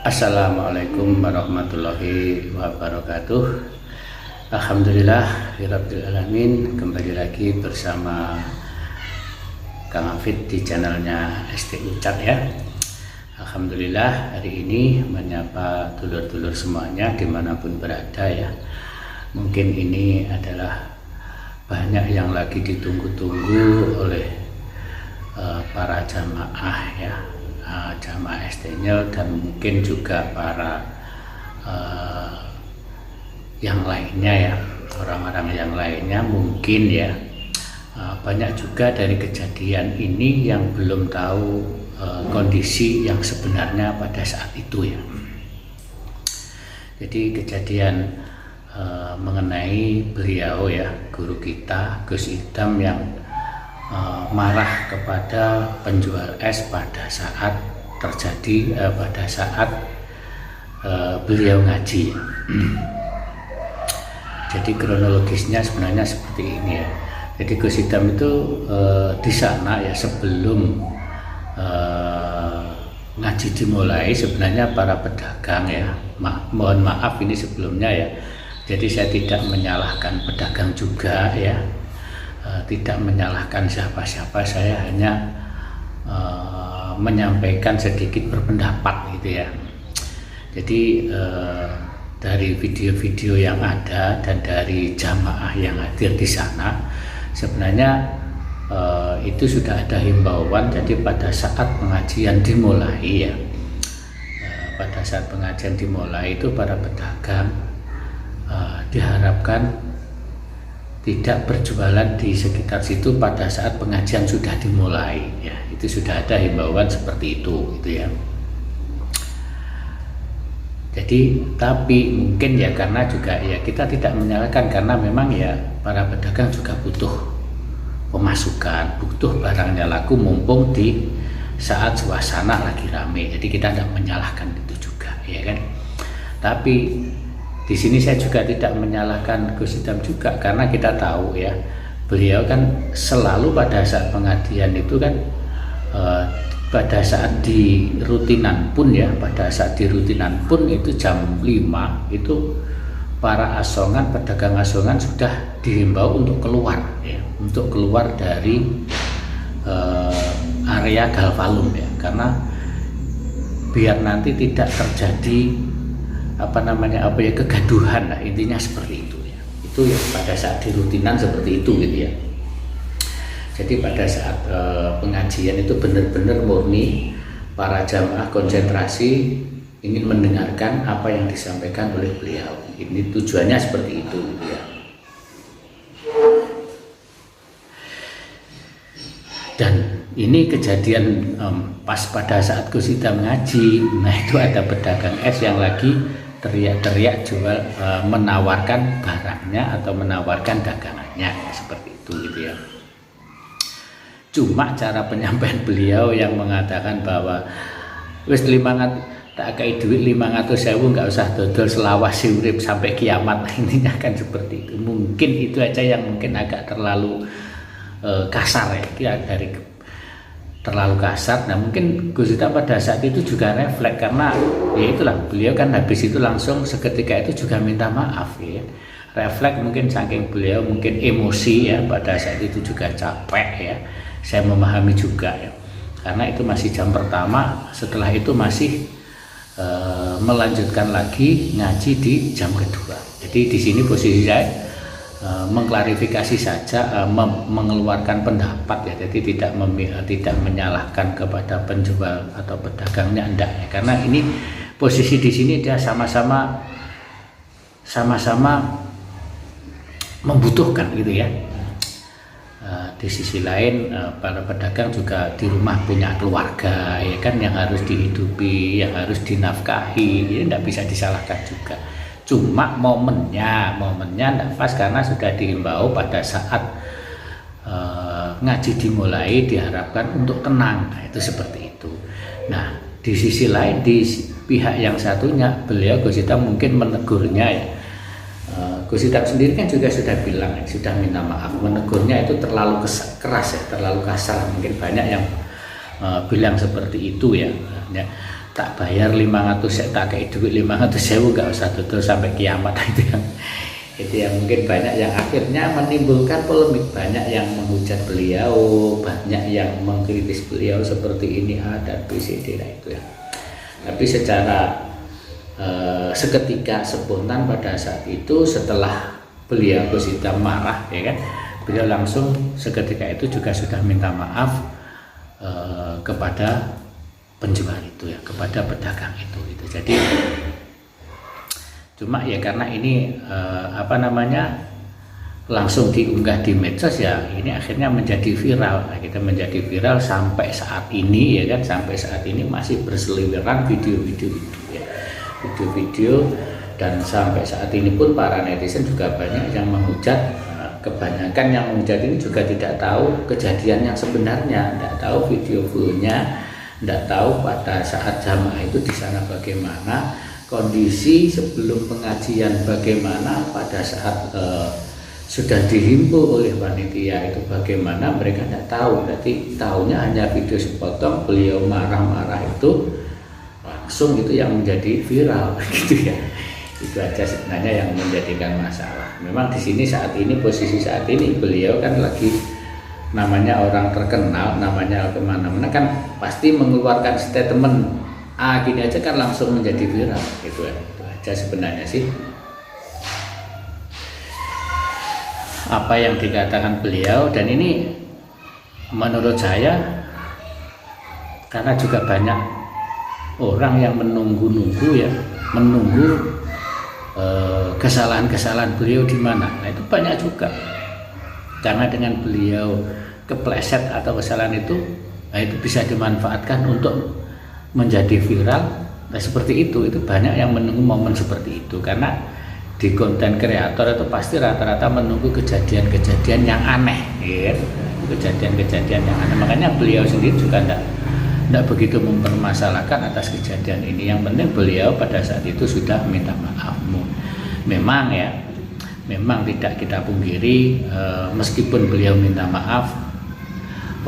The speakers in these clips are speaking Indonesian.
Assalamualaikum warahmatullahi wabarakatuh. Alhamdulillah rabbil alamin. Kembali lagi bersama Kang Hafid di channelnya ST Ucat ya. Alhamdulillah hari ini menyapa dulur-dulur semuanya dimanapun berada ya. Mungkin ini adalah banyak yang lagi ditunggu-tunggu oleh para jamaah ya, jamaah ST-nya dan mungkin juga para yang lainnya ya, orang-orang yang lainnya mungkin ya. Banyak juga dari kejadian ini yang belum tahu kondisi yang sebenarnya pada saat itu ya. Jadi kejadian mengenai beliau ya, guru kita Gus Idam yang marah kepada penjual es pada saat terjadi pada saat beliau ngaji. Jadi kronologisnya sebenarnya seperti ini ya. Jadi Gus Idam itu di sana ya sebelum ngaji dimulai sebenarnya para pedagang ya. Mohon maaf ini sebelumnya ya. Jadi saya tidak menyalahkan pedagang juga ya. Tidak menyalahkan siapa-siapa, saya hanya menyampaikan sedikit berpendapat gitu ya. Jadi dari video-video yang ada dan dari jamaah yang hadir di sana sebenarnya itu sudah ada himbauan. Jadi pada saat pengajian dimulai ya, pada saat pengajian dimulai itu para pedagang diharapkan tidak berjualan di sekitar situ pada saat pengajian sudah dimulai ya. Itu sudah ada himbauan seperti itu gitu ya. Jadi tapi mungkin ya karena juga ya kita tidak menyalahkan, karena memang ya para pedagang juga butuh pemasukan, butuh barangnya laku mumpung di saat suasana lagi rame. Jadi kita tidak menyalahkan itu juga ya kan. Tapi di sini saya juga tidak menyalahkan Gus Idam juga, karena kita tahu ya beliau kan selalu pada saat pengajian itu kan pada saat di rutinan pun ya, pada saat di rutinan pun itu jam 5 itu para asongan, pedagang asongan sudah dihimbau untuk keluar ya, untuk keluar dari area Galvalum ya, karena biar nanti tidak terjadi kegaduhan lah, intinya seperti itu ya. Itu ya pada saat di rutinan seperti itu gitu ya. Jadi pada saat pengajian itu benar-benar murni para jamaah konsentrasi ingin mendengarkan apa yang disampaikan oleh beliau. Ini tujuannya seperti itu gitu ya. Dan ini kejadian pas pada saat Gus Idam ngaji. Nah itu ada pedagang es yang lagi teriak-teriak jual, menawarkan barangnya atau menawarkan dagangannya seperti itu gitu ya. Cuma cara penyampaian beliau yang mengatakan bahwa wis 500 tak kayak duit 500.000 nggak usah dodol selawase urip sampai kiamat, intinya kan seperti itu. Mungkin itu aja yang mungkin agak terlalu kasar ya, dari terlalu kasar. Nah mungkin Gus Idam pada saat itu juga refleks, karena ya itulah beliau kan habis itu langsung seketika itu juga minta maaf ya. Refleks mungkin saking beliau mungkin emosi ya, pada saat itu juga capek ya. Saya memahami juga ya, karena itu masih jam pertama, setelah itu masih melanjutkan lagi ngaji di jam kedua. Jadi di sini posisi saya mengklarifikasi saja, mengeluarkan pendapat ya. Jadi tidak menyalahkan kepada penjual atau pedagangnya, enggak ya. Karena ini posisi di sini dia sama-sama membutuhkan gitu ya. Di sisi lain para pedagang juga di rumah punya keluarga ya kan, yang harus dihidupi, yang harus dinafkahi, ini tidak bisa disalahkan juga. Cuma momennya tidak pas, karena sudah dihimbau pada saat ngaji dimulai diharapkan untuk tenang. Nah, itu seperti itu. Nah di sisi lain, di pihak yang satunya beliau Gus Idam mungkin menegurnya ya. Gus Idam sendiri kan juga sudah bilang, sudah minta maaf, menegurnya itu terlalu keras ya, terlalu kasar. Mungkin banyak yang bilang seperti itu ya. tak bayar 500 saya tak kayak duit 500.000 nggak usah tutup sampai kiamat. Itu yang mungkin banyak yang akhirnya menimbulkan polemik, banyak yang menghujat beliau, banyak yang mengkritis beliau seperti ini dan B, C, D itu ya. Tapi secara seketika spontan pada saat itu setelah beliau Gus Hitam marah ya kan, beliau langsung seketika itu juga sudah minta maaf kepada penjual itu ya, kepada pedagang itu gitu. Jadi cuma ya karena ini langsung diunggah di medsos ya, ini akhirnya menjadi viral. Nah, kita menjadi viral sampai saat ini ya kan, sampai saat ini masih berseliweran video-video itu ya, video-video, dan sampai saat ini pun para netizen juga banyak yang menghujat. Kebanyakan yang menghujat ini juga tidak tahu kejadian yang sebenarnya, tidak tahu video fullnya, tidak tahu pada saat jamaah itu di sana bagaimana kondisi sebelum pengajian, bagaimana pada saat sudah dihimbau oleh panitia itu bagaimana, mereka tidak tahu. Berarti tahunya hanya video sepotong beliau marah-marah itu langsung, itu yang menjadi viral gitu ya. Itu aja sebenarnya yang menjadikan masalah. Memang di sini saat ini, posisi saat ini beliau kan lagi, namanya orang terkenal, namanya kemana-mana kan pasti mengeluarkan statement gini aja kan langsung menjadi viral gitu ya. Itu aja sebenarnya sih apa yang dikatakan beliau. Dan ini menurut saya karena juga banyak orang yang menunggu-nunggu ya, menunggu kesalahan-kesalahan beliau di mana. Nah itu banyak juga, karena dengan beliau kepleset atau kesalahan itu, nah itu bisa dimanfaatkan untuk menjadi viral. Nah seperti itu banyak yang menunggu momen seperti itu, karena di konten kreator itu pasti rata-rata menunggu kejadian-kejadian yang aneh ya, kejadian-kejadian yang aneh. Makanya beliau sendiri juga tidak begitu mempermasalahkan atas kejadian ini. Yang penting beliau pada saat itu sudah minta maaf. Memang ya, memang tidak kita pungkiri, meskipun beliau minta maaf,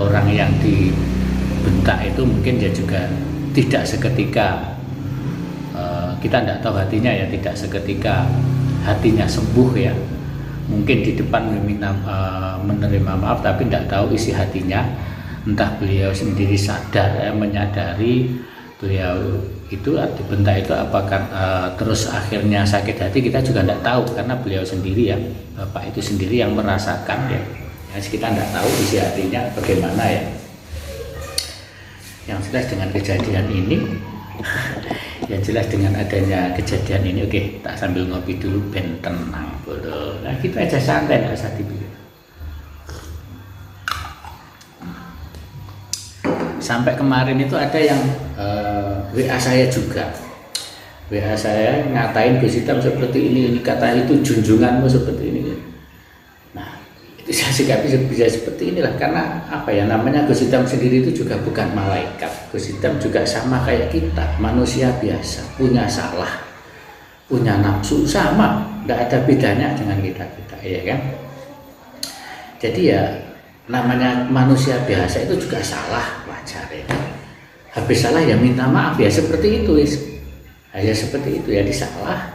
orang yang dibentak itu mungkin dia juga tidak seketika, kita tidak tahu hatinya ya, tidak seketika hatinya sembuh ya. Mungkin di depan menerima maaf tapi tidak tahu isi hatinya. Entah beliau sendiri sadar menyadari beliau itu dibentak itu apakah terus akhirnya sakit hati, kita juga tidak tahu, karena beliau sendiri ya, bapak itu sendiri yang merasakan ya. Kita tidak tahu isi hatinya bagaimana ya. Yang jelas dengan kejadian ini yang jelas dengan adanya kejadian ini, oke, tak sambil ngopi dulu ben tenang bodoh. Nah gitu aja, santai, nggak usah dipikir. Sampai kemarin itu ada yang WA saya juga, WA saya ngatain Gus Hitam seperti ini katanya itu junjunganmu seperti ini. Nah itu saya sikapi bisa seperti inilah, karena apa ya, namanya Gus Hitam sendiri itu juga bukan malaikat. Gus Hitam juga sama kayak kita, manusia biasa, punya salah, punya nafsu, sama, tidak ada bedanya dengan kita ya kan. Jadi ya namanya manusia biasa itu juga salah, wajar ya. Habis salah ya minta maaf ya, seperti itu ya, seperti itu ya, disalah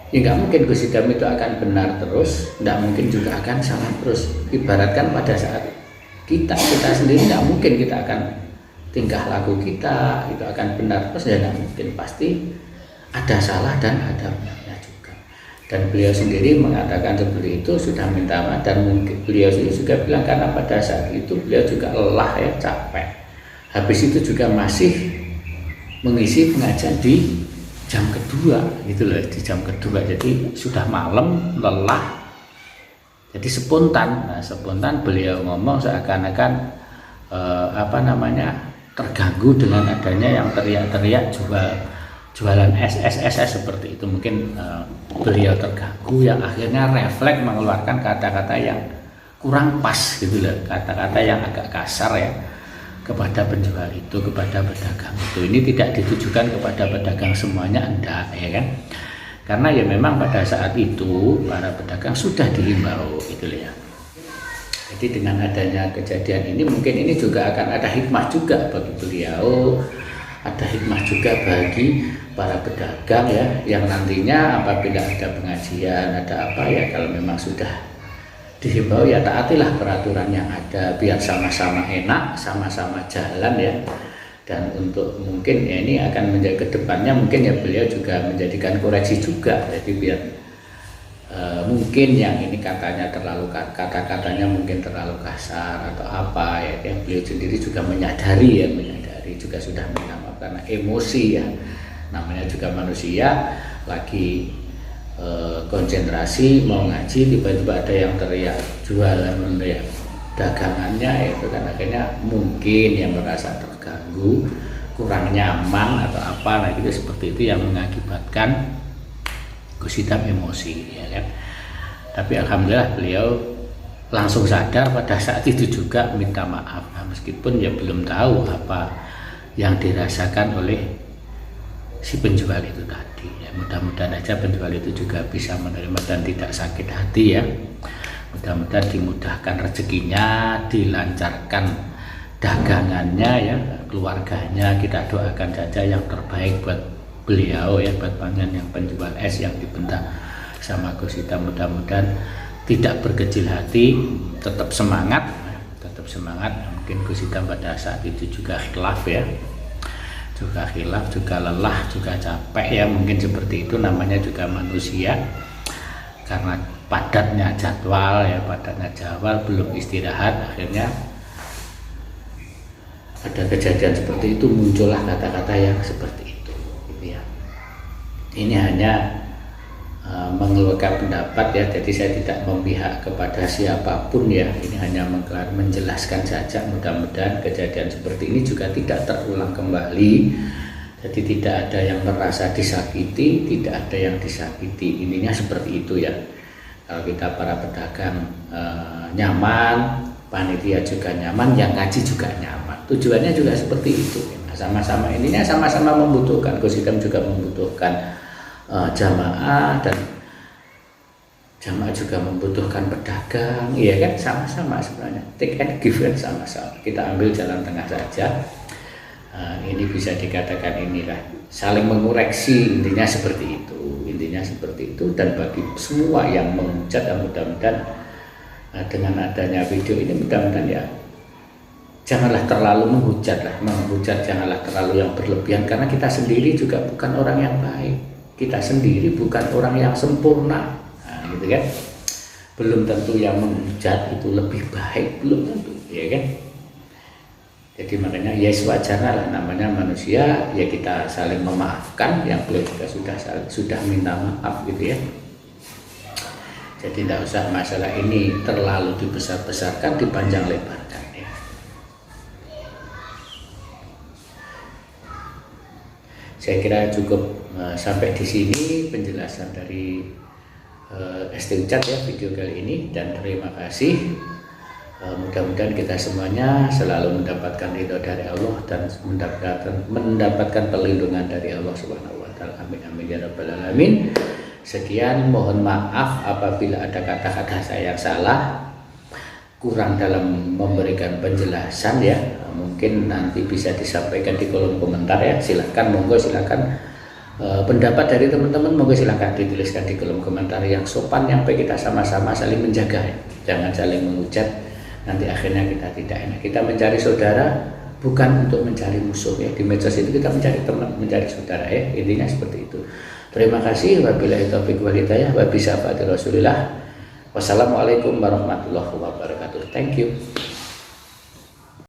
ya, nggak mungkin Gus Hitam itu akan benar terus, nggak mungkin juga akan salah terus. Ibaratkan pada saat kita sendiri nggak mungkin kita akan tingkah laku kita itu akan benar terus ya, nggak mungkin, pasti ada salah dan ada benarnya juga. Dan beliau sendiri mengatakan seperti itu, sudah minta maaf, dan mungkin beliau juga bilang karena pada saat itu beliau juga lelah ya, capek. Habis itu juga masih mengisi pengajian di jam kedua gitu loh, di jam kedua, jadi sudah malam, lelah, jadi spontan. Nah spontan beliau ngomong seakan-akan terganggu dengan adanya yang teriak-teriak jualan SSSS seperti itu. Mungkin beliau terganggu, yang akhirnya refleks mengeluarkan kata-kata yang kurang pas gitu loh, kata-kata yang agak kasar ya kepada penjual itu, kepada pedagang itu. Ini tidak ditujukan kepada pedagang semuanya, enggak ya kan, karena ya memang pada saat itu para pedagang sudah dihimbau gitu loh ya. Jadi dengan adanya kejadian ini mungkin ini juga akan ada hikmah juga bagi beliau ada hikmah juga bagi para pedagang ya, yang nantinya apabila ada pengajian, ada apa ya, kalau memang sudah dihimbau ya taatilah peraturan yang ada biar sama-sama enak, sama-sama jalan ya. Dan untuk mungkin ya ini akan menjadi kedepannya mungkin ya beliau juga menjadikan koreksi juga, jadi biar mungkin yang ini katanya terlalu kata-katanya mungkin terlalu kasar atau apa ya, beliau sendiri juga menyadari juga sudah minta maaf karena emosi ya, namanya juga manusia lagi konsentrasi mau ngaji tiba-tiba ada yang teriak jualan ya dagangannya, itu kan akhirnya mungkin yang merasa terganggu, kurang nyaman atau apa, nah gitu seperti itu yang mengakibatkan Gus Idam emosi ya kan. Tapi alhamdulillah beliau langsung sadar pada saat itu juga minta maaf, nah, meskipun ya belum tahu apa yang dirasakan oleh si penjual itu tadi ya. Mudah-mudahan aja penjual itu juga bisa menerima dan tidak sakit hati ya, mudah-mudahan dimudahkan rezekinya, dilancarkan dagangannya ya, keluarganya kita doakan saja yang terbaik buat beliau ya, buat panjang yang penjual es yang dibentak sama Gus Idam. Mudah-mudahan tidak berkecil hati, tetap semangat. Mungkin Gus Idam pada saat itu juga khilaf ya, juga khilaf, juga lelah, juga capek ya, mungkin seperti itu, namanya juga manusia karena padatnya jadwal belum istirahat, akhirnya ada kejadian seperti itu, muncullah kata-kata yang seperti itu gitu ya. Ini hanya mengeluarkan pendapat ya, jadi saya tidak memihak kepada siapapun ya, ini hanya menjelaskan saja. Mudah-mudahan kejadian seperti ini juga tidak terulang kembali, jadi tidak ada yang merasa disakiti, tidak ada yang disakiti, intinya seperti itu ya. Kalau kita para pedagang nyaman, panitia juga nyaman, yang ngaji juga nyaman, tujuannya juga seperti itu. Sama-sama intinya sama-sama membutuhkan, Gus Idam juga membutuhkan jamaah, dan jamaah juga membutuhkan pedagang, iya kan, sama-sama sebenarnya, take and give kan, sama-sama kita ambil jalan tengah saja. Ini bisa dikatakan inilah saling mengoreksi, intinya seperti itu. Dan bagi semua yang menghujat, mudah-mudahan dengan adanya video ini mudah-mudahan ya janganlah terlalu menghujat, janganlah terlalu yang berlebihan, karena kita sendiri juga bukan orang yang baik, kita sendiri bukan orang yang sempurna, nah, gitu kan. Belum tentu yang menghujat itu lebih baik, belum tentu ya kan. Jadi makanya ya wajarnya lah, namanya manusia ya, kita saling memaafkan, yang beliau juga sudah minta maaf gitu ya. Jadi tidak usah masalah ini terlalu dibesar-besarkan, dipanjang lebarkan ya. Saya kira cukup sampai di sini penjelasan dari ST Ucat ya, video kali ini, dan terima kasih. Mudah-mudahan kita semuanya selalu mendapatkan ridho dari Allah dan mendapatkan perlindungan dari Allah Subhanahu wa taala. Amin amin ya rabbal alamin. Sekian, mohon maaf apabila ada kata-kata saya yang salah, kurang dalam memberikan penjelasan ya. Mungkin nanti bisa disampaikan di kolom komentar ya. Silakan, monggo silakan. Pendapat dari teman-teman monggo silakan dituliskan di kolom komentar yang sopan, yang baik, kita sama-sama saling menjaga ya. Jangan saling menghujat, nanti akhirnya kita tidak enak. Kita mencari saudara bukan untuk mencari musuh ya. Di medsos itu kita mencari teman, mencari saudara ya, intinya seperti itu. Terima kasih. Wabillahi taufiq wal hidayah, wa bi syafa'ati Rasulillah. Wassalamualaikum warahmatullahi wabarakatuh. Thank you.